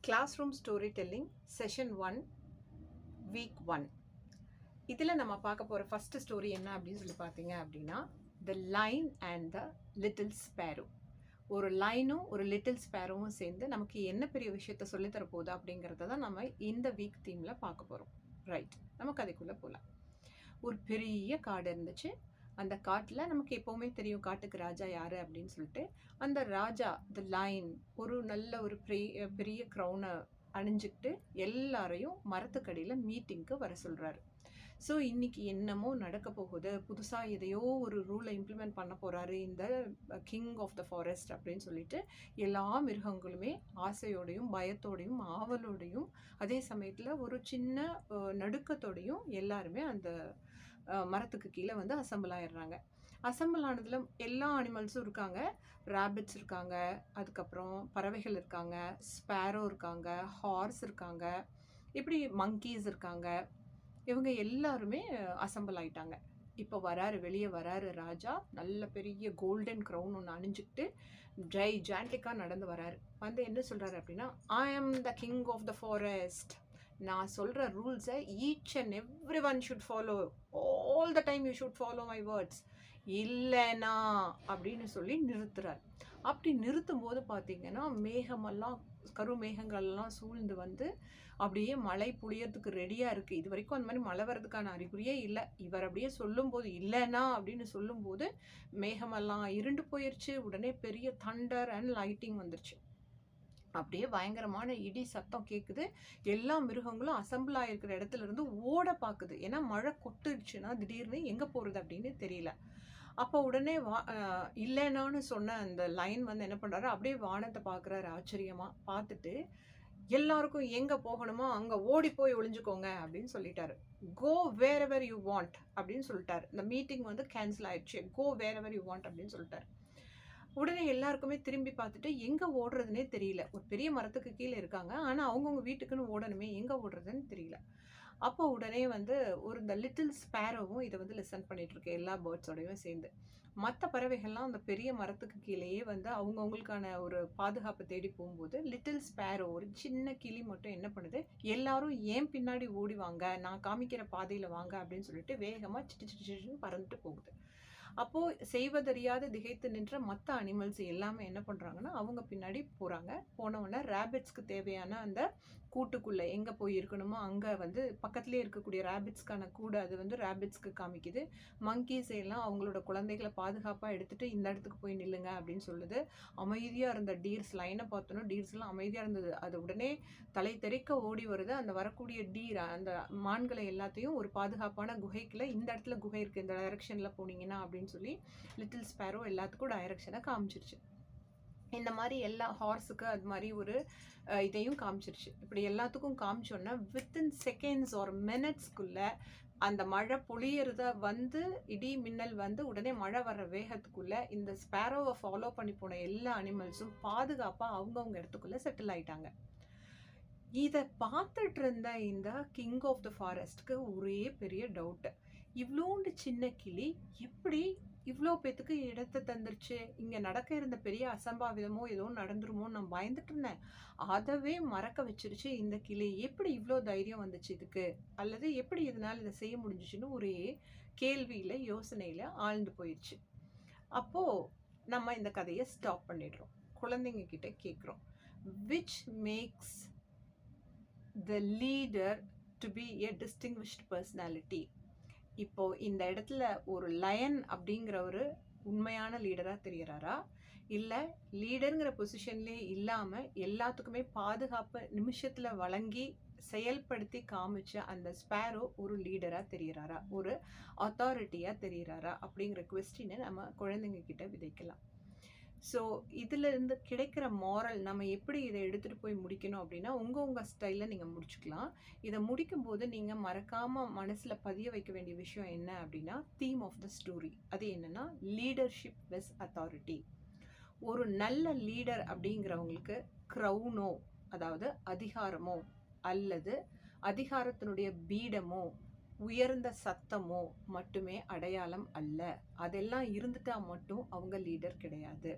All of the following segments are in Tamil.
Classroom Storytelling Session 1 Week 1 இதில் நம்ம பார்க்க போகிற ஃபஸ்ட்டு ஸ்டோரி என்ன அப்படின்னு சொல்லி பார்த்தீங்க அப்படின்னா the line and the little Sparrow. ஒரு லைனும் ஒரு லிட்டில் ஸ்பேரோவும் சேர்ந்து நமக்கு என்ன பெரிய விஷயத்த சொல்லித்தர போகுது அப்படிங்கிறத தான் நம்ம இந்த வீக் தீமில் பார்க்க போகிறோம். ரைட், நம்ம கதைக்குள்ளே போகலாம். ஒரு பெரிய காடு இருந்துச்சு. அந்த காட்டில் நமக்கு எப்போவுமே தெரியும் காட்டுக்கு ராஜா யார் அப்படின்னு சொல்லிட்டு. அந்த ராஜா த லைன் ஒரு நல்ல ஒரு பெரிய க்ரௌனை அணிஞ்சுக்கிட்டு எல்லாரையும் மரத்துக்கடியில் மீட்டிங்க்கு வர சொல்கிறாரு. ஸோ இன்னைக்கு என்னமோ நடக்க போகுது, புதுசாக எதையோ ஒரு ரூலை இம்ப்ளிமெண்ட் பண்ண போகிறாரு இந்த கிங் ஆஃப் த ஃபாரஸ்ட் அப்படின்னு சொல்லிட்டு எல்லா மிருகங்களுமே ஆசையோடையும் பயத்தோடையும் ஆவலோடையும் அதே சமயத்தில் ஒரு சின்ன நடுக்கத்தோடையும் எல்லாருமே அந்த மரத்துக்கு கீழே வந்து அசம்பிள் ஆயிடுறாங்க. அசம்பிள் ஆனதில் எல்லா அனிமல்ஸும் இருக்காங்க. ரேபிட்ஸ் இருக்காங்க, அதுக்கப்புறம் பறவைகள் இருக்காங்க, ஸ்பேரோ இருக்காங்க, ஹார்ஸ் இருக்காங்க, இப்படி மங்கீஸ் இருக்காங்க. இவங்க எல்லாருமே அசம்பிள் ஆயிட்டாங்க. இப்போ வெளியே வராரு ராஜா. நல்ல பெரிய கோல்டன் க்ரௌன் ஒன்று அணிஞ்சுக்கிட்டு ஜாண்டிக்காக நடந்து வராரு. வந்து என்ன சொல்கிறாரு அப்படின்னா, I am the king of the forest. நான் சொல்கிற ரூல்ஸை each and every one should follow. All the time you should follow my words. இல்லைனா அப்படின்னு சொல்லி நிறுத்துறார். அப்படி நிறுத்தும் போது பார்த்தீங்கன்னா மேகமெல்லாம் கருமேகங்கள்லாம் சூழ்ந்து வந்து அப்படியே மழை புளியறதுக்கு ரெடியாக இருக்குது. இது வரைக்கும் அந்த மாதிரி மழை வர்றதுக்கான அறிகுறியே இல்லை. இவர் அப்படியே சொல்லும்போது இல்லைனா அப்படின்னு சொல்லும்போது மேகமெல்லாம் இருண்டு போயிடுச்சு. உடனே பெரிய தண்டர் அண்ட் லைட்டிங் வந்துருச்சு. அப்படியே பயங்கரமான இடி சத்தம் கேட்குது. எல்லா மிருகங்களும் அசம்பிள் ஆகிருக்கிற இடத்துல இருந்து ஓட பார்க்குது. ஏன்னா மழை கொட்டுடுச்சுன்னா திடீர்னு எங்கே போகிறது அப்படின்னு தெரியல. அப்போ உடனே இல்லைனான்னு சொன்ன அந்த லைன் வந்து என்ன பண்ணுறாரு, அப்படியே வானத்தை பார்க்குறாரு ஆச்சரியமாக. பார்த்துட்டு எல்லாருக்கும் எங்கே போகணுமோ அங்கே ஓடி போய் ஒளிஞ்சுக்கோங்க அப்படின்னு சொல்லிட்டாரு. கோ வேர் எவர் யூ வாண்ட் அப்படின்னு சொல்லிட்டாரு. இந்த மீட்டிங் வந்து கேன்சல் ஆயிடுச்சு. கோ வேர் எவர் யூ வாண்ட் அப்படின்னு சொல்லிட்டாரு. உடனே எல்லாருக்குமே திரும்பி பார்த்துட்டு எங்கே ஓடுறதுனே தெரியல. ஒரு பெரிய மரத்துக்கு கீழே இருக்காங்க, ஆனால் அவங்கவுங்க வீட்டுக்குன்னு ஓடணுமே, எங்கே ஓடுறதுன்னு தெரியல. அப்போ உடனே வந்து இந்த லிட்டில் ஸ்பேரோவும் இதை வந்து லிசன் பண்ணிட்டு இருக்கு எல்லா பேர்ட்ஸோடையும் சேர்ந்து. மற்ற பறவைகள்லாம் அந்த பெரிய மரத்துக்கு கீழேயே வந்து அவங்கவுங்களுக்கான ஒரு பாதுகாப்பு தேடி போகும்போது லிட்டில் ஸ்பேரோ ஒரு சின்ன கிளி மட்டும் என்ன பண்ணுது, எல்லாரும் ஏன் பின்னாடி ஓடி வாங்க, நான் காமிக்கிற பாதையில் வாங்க அப்படின்னு சொல்லிட்டு வேகமாக சிட்டு சிட்டு சிட்டுன்னு பறந்துட்டு போகுது. அப்போது செய்வதறியாத திகைத்து நின்ற மற்ற அனிமல்ஸ் எல்லாமே என்ன பண்ணுறாங்கன்னா அவங்க பின்னாடி போகிறாங்க. போனவுடனே ரேபிட்ஸ்க்கு தேவையான அந்த கூட்டுக்குள்ளே எங்கே போய் இருக்கணுமோ அங்கே வந்து பக்கத்துலேயே இருக்கக்கூடிய ரேபிட்ஸ்க்கான கூடு அது வந்து ரேபிட்ஸ்க்கு காமிக்குது. மங்கீஸ் எல்லாம் அவங்களோட குழந்தைகளை பாதுகாப்பாக எடுத்துகிட்டு இந்த இடத்துக்கு போய் நில்லுங்க அப்படின்னு சொல்லுது. அமைதியாக இருந்த டீர்ஸ் லைனை பார்த்தோன்னா டீர்ஸ்லாம் அமைதியாக இருந்தது. அது உடனே தலை தெறிக்க ஓடி வருது. அந்த வரக்கூடிய டீர் அந்த மான்களை எல்லாத்தையும் ஒரு பாதுகாப்பான குகைக்குள்ள இந்த இடத்துல குகை இருக்குது, இந்த டைரக்ஷனில் போனீங்கன்னா அப்படின்னு சொல்லி லிட்டில் ஸ்பேரோ எல்லாத்துக்கும் டைரக்ஷனை காமிச்சிருச்சு. இந்த மாதிரி எல்லா ஹார்ஸுக்கு அது மாதிரி ஒரு இதையும் காமிச்சிருச்சு. இப்படி எல்லாத்துக்கும் காமிச்சோன்னா வித்தின் செகண்ட்ஸ் ஒரு மினிட்ஸ்க்குள்ள அந்த மழை பொழியறத வந்து இடி மின்னல் வந்து உடனே மழை வர்ற வேகத்துக்குள்ள இந்த ஸ்பேரோவை ஃபாலோ பண்ணி போன எல்லா அனிமல்ஸும் பாதுகாப்பாக அவங்கவுங்க இடத்துக்குள்ள செட்டில் ஆயிட்டாங்க. இதை பார்த்துட்டு இருந்த இந்த கிங் ஆஃப் த ஃபாரஸ்ட்க்கு ஒரே பெரிய டவுட்டு. இவ்வளோண்டு சின்ன கிளி எப்படி இவ்வளோ பேத்துக்கு இடத்த தந்துருச்சு? இங்கே நடக்க இருந்த பெரிய அசம்பாவிதமோ ஏதோ நடந்துருமோன்னு நான் பயந்துட்டு இருந்தேன். அதவே மறக்க வச்சிருச்சு இந்த கிளி. எப்படி இவ்வளோ தைரியம் வந்துச்சு இதுக்கு? அல்லது எப்படி இதனால் இதை செய்ய முடிஞ்சிச்சுன்னு ஒரே கேள்வியில் யோசனையில் ஆழ்ந்து போயிடுச்சு. அப்போது நம்ம இந்த கதையை ஸ்டாப் பண்ணிடுறோம். குழந்தைங்க கிட்ட கேட்குறோம், which makes the leader to be a distinguished personality. இப்போ இந்த இடத்துல ஒரு லயன் அப்படிங்கிற ஒரு உண்மையான லீடராக தெரிகிறாரா, இல்லை லீடருங்கிற பொசிஷன்லேயே இல்லாமல் எல்லாத்துக்குமே பாதுகாப்பு நிமிஷத்தில் வழங்கி செயல்படுத்தி காமிச்ச அந்த ஸ்பேரோ ஒரு லீடராக தெரிகிறாரா, ஒரு அத்தாரிட்டியாக தெரிகிறாரா அப்படிங்கிற கொஸ்டினை நம்ம குழந்தைங்க கிட்ட விதைக்கலாம். ஸோ இதிலிருந்து கிடைக்கிற மாரல் நம்ம எப்படி இதை எடுத்துகிட்டு போய் முடிக்கணும் அப்படின்னா உங்கள் ஸ்டைலில் நீங்கள் முடிச்சுக்கலாம். இதை முடிக்கும்போது நீங்கள் மறக்காமல் மனசில் பதிய வைக்க வேண்டிய விஷயம் என்ன அப்படின்னா தீம் ஆஃப் த ஸ்டோரி. அது என்னென்னா லீடர்ஷிப் வித் அத்தாரிட்டி. ஒரு நல்ல லீடர் அப்படிங்கிறவங்களுக்கு க்ரௌனோ அதாவது அதிகாரமோ அல்லது அதிகாரத்தினுடைய பீடமோ உயர்ந்த சத்தமோ மட்டுமே அடையாளம் அல்ல. அதெல்லாம் இருந்துட்டா மட்டும் அவங்க லீடர் கிடையாது.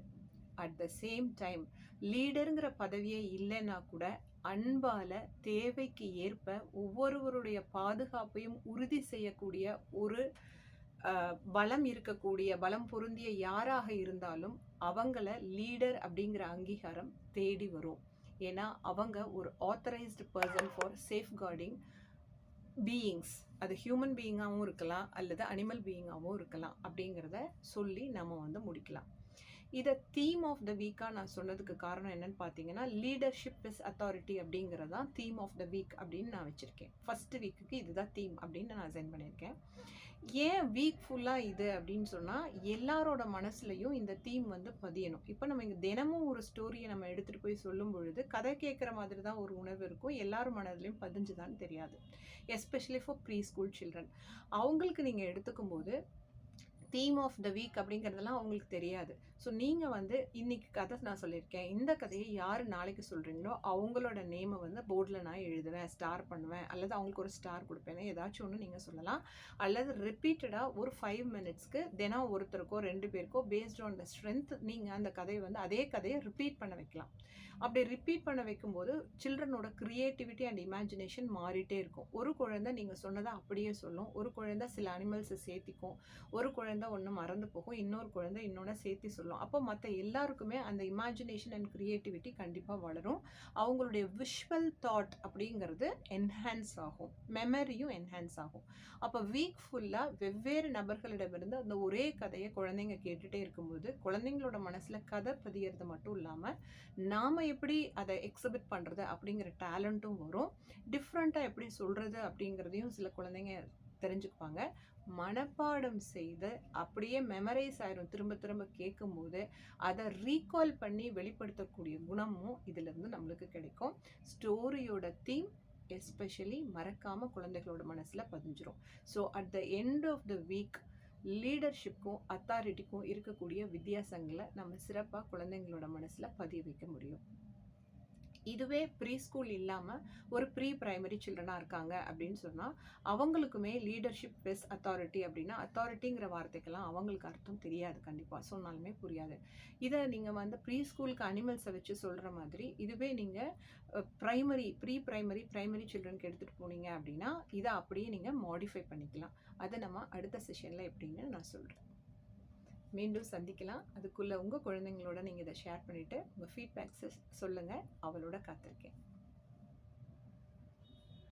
அட் த சேம் டைம் லீடருங்கிற பதவியே இல்லைன்னா கூட அன்பால தேவைக்கு ஏற்ப ஒவ்வொருவருடைய பாதுகாப்பையும் உறுதி செய்யக்கூடிய ஒரு பலம் இருக்கக்கூடிய பலம் பொருந்திய யாராக இருந்தாலும் அவங்கள லீடர் அப்படிங்கிற அங்கீகாரம் தேடி வரும். ஏன்னா அவங்க ஒரு authorised person for safeguarding beings. அது ஹியூமன் பீயிங்காகவும் இருக்கலாம் அல்லது அனிமல் பீயிங்காகவும் இருக்கலாம் அப்படிங்கிறத சொல்லி நம்ம முடிக்கலாம். இதை தீம் ஆஃப் த வீக்காக நான் சொன்னதுக்கு காரணம் என்னன்னு பார்த்தீங்கன்னா, லீடர்ஷிப் இஸ் அத்தாரிட்டி அப்படிங்கிறது தான் தீம் ஆஃப் த வீக் அப்படின்னு நான் வச்சுருக்கேன். ஃபஸ்ட்டு வீக்குக்கு இதுதான் தீம் அப்படின்னு நான் சென்ட் பண்ணியிருக்கேன். ஏன் வீக் ஃபுல்லாக இது அப்படின்னு சொன்னால், எல்லாரோட மனசுலையும் இந்த தீம் பதியணும். இப்போ நம்ம இங்கே தினமும் ஒரு ஸ்டோரியை நம்ம எடுத்துகிட்டு போய் சொல்லும் பொழுது கதை கேட்குற மாதிரி தான் ஒரு உணர்வு இருக்கும். எல்லாரும் மனதிலையும் பதிஞ்சுதான்னு தெரியாது. Especially for pre school children. அவங்களுக்கு நீங்கள் எடுத்துக்கும் போது தீம் ஆஃப் த வீக் அப்படிங்கிறதெல்லாம் அவங்களுக்கு தெரியாது. ஸோ நீங்கள் இன்னைக்கு கதை நான் சொல்லியிருக்கேன், இந்த கதையை யார் நாளைக்கு சொல்கிறீங்களோ அவங்களோட நேமை போர்டில் நான் எழுதுவேன், ஸ்டார் பண்ணுவேன், அல்லது அவங்களுக்கு ஒரு ஸ்டார் கொடுப்பேன், ஏதாச்சும் ஒன்று நீங்கள் சொல்லலாம். அல்லது ரிப்பீட்டடாக ஒரு 5 மினிட்ஸ்க்கு தினம் ஒருத்தருக்கோ 2 பேருக்கோ பேஸ்ட் ஆன் த ஸ்ட்ரென்த் நீங்கள் அந்த கதையை அதே கதையை ரிப்பீட் பண்ண வைக்கலாம். அப்படி ரிப்பீட் பண்ண வைக்கும்போது சில்ட்ரனோட க்ரியேட்டிவிட்டி அண்ட் இமேஜினேஷன் மாறிட்டே இருக்கும். ஒரு குழந்தை நீங்கள் சொன்னதை அப்படியே சொல்லும், ஒரு குழந்தை சில அனிமல்ஸை சேர்த்திக்கும், ஒரு குழந்தை ஒன்று மறந்து போகும், இன்னொரு குழந்தை இன்னொன்று சேர்த்தி சொல்லும். அப்போ மற்ற எல்லாருக்குமே அந்த இமேஜினேஷன் அண்ட் க்ரியேட்டிவிட்டி கண்டிப்பாக வளரும். அவங்களுடைய விஷுவல் தாட் அப்படிங்கிறது என்ஹான்ஸ் ஆகும், மெமரியும் என்ஹான்ஸ் ஆகும். அப்போ வீக் ஃபுல்லாக வெவ்வேறு நபர்களிடமிருந்து அந்த ஒரே கதையை குழந்தைங்க கேட்டுகிட்டே இருக்கும்போது குழந்தைங்களோட மனசில் கதை பதியறது மட்டும் இல்லாமல் நாம் எப்படி அதை எக்ஸிபிட் பண்ணுறது அப்படிங்கிற டேலண்ட்டும் வரும். டிஃப்ரெண்ட்டாக எப்படி சொல்கிறது அப்படிங்கிறதையும் சில குழந்தைங்க தெரிஞ்சுக்குவாங்க. மனப்பாடம் செய்து அப்படியே மெமரைஸ் ஆயிரும். திரும்ப திரும்ப கேட்கும்போது அதை ரீகால் பண்ணி வெளிப்படுத்தக்கூடிய குணமும் இதிலிருந்து நம்மளுக்கு கிடைக்கும். ஸ்டோரியோட தீம் எஸ்பெஷலி மறக்காமல் குழந்தைகளோட மனசில் பதிஞ்சிரும். So at the end of the week லீடர்ஷிப்க்கும் அத்தாரிட்டிக்கும் இருக்கக்கூடிய வித்தியாசங்களை நம்ம சிறப்பாக குழந்தைங்களோட மனசில் பதிய வைக்க முடியும். இதுவே ப்ரீ ஸ்கூல் இல்லாமல் ஒரு ப்ரீ பிரைமரி சில்ட்ரனாக இருக்காங்க அப்படின்னு சொன்னால் அவங்களுக்குமே லீடர்ஷிப் பெஸ் அத்தாரிட்டி அப்படின்னா, அத்தாரிட்டிங்கிற வார்த்தைக்கெல்லாம் அவங்களுக்கு அர்த்தம் தெரியாது, கண்டிப்பாக சொன்னாலுமே புரியாது. இதை நீங்கள் ப்ரீ ஸ்கூலுக்கு அனிமல்ஸை வச்சு சொல்கிற மாதிரி இதுவே நீங்கள் ப்ரீ பிரைமரி சில்ட்ரனுக்கு எடுத்துகிட்டு போனீங்க அப்படின்னா இதை அப்படியே நீங்கள் மாடிஃபை பண்ணிக்கலாம். அதை நம்ம அடுத்த செஷனில் எப்படின்னு நான் சொல்கிறேன். மீண்டும் சந்திக்கலாம். அதுக்குள்ளே உங்கள் குழந்தைங்களோட நீங்கள் இதை ஷேர் பண்ணிவிட்டு உங்கள் ஃபீட்பேக்ஸை சொல்லுங்கள். அவளோட காத்திருக்கேன்.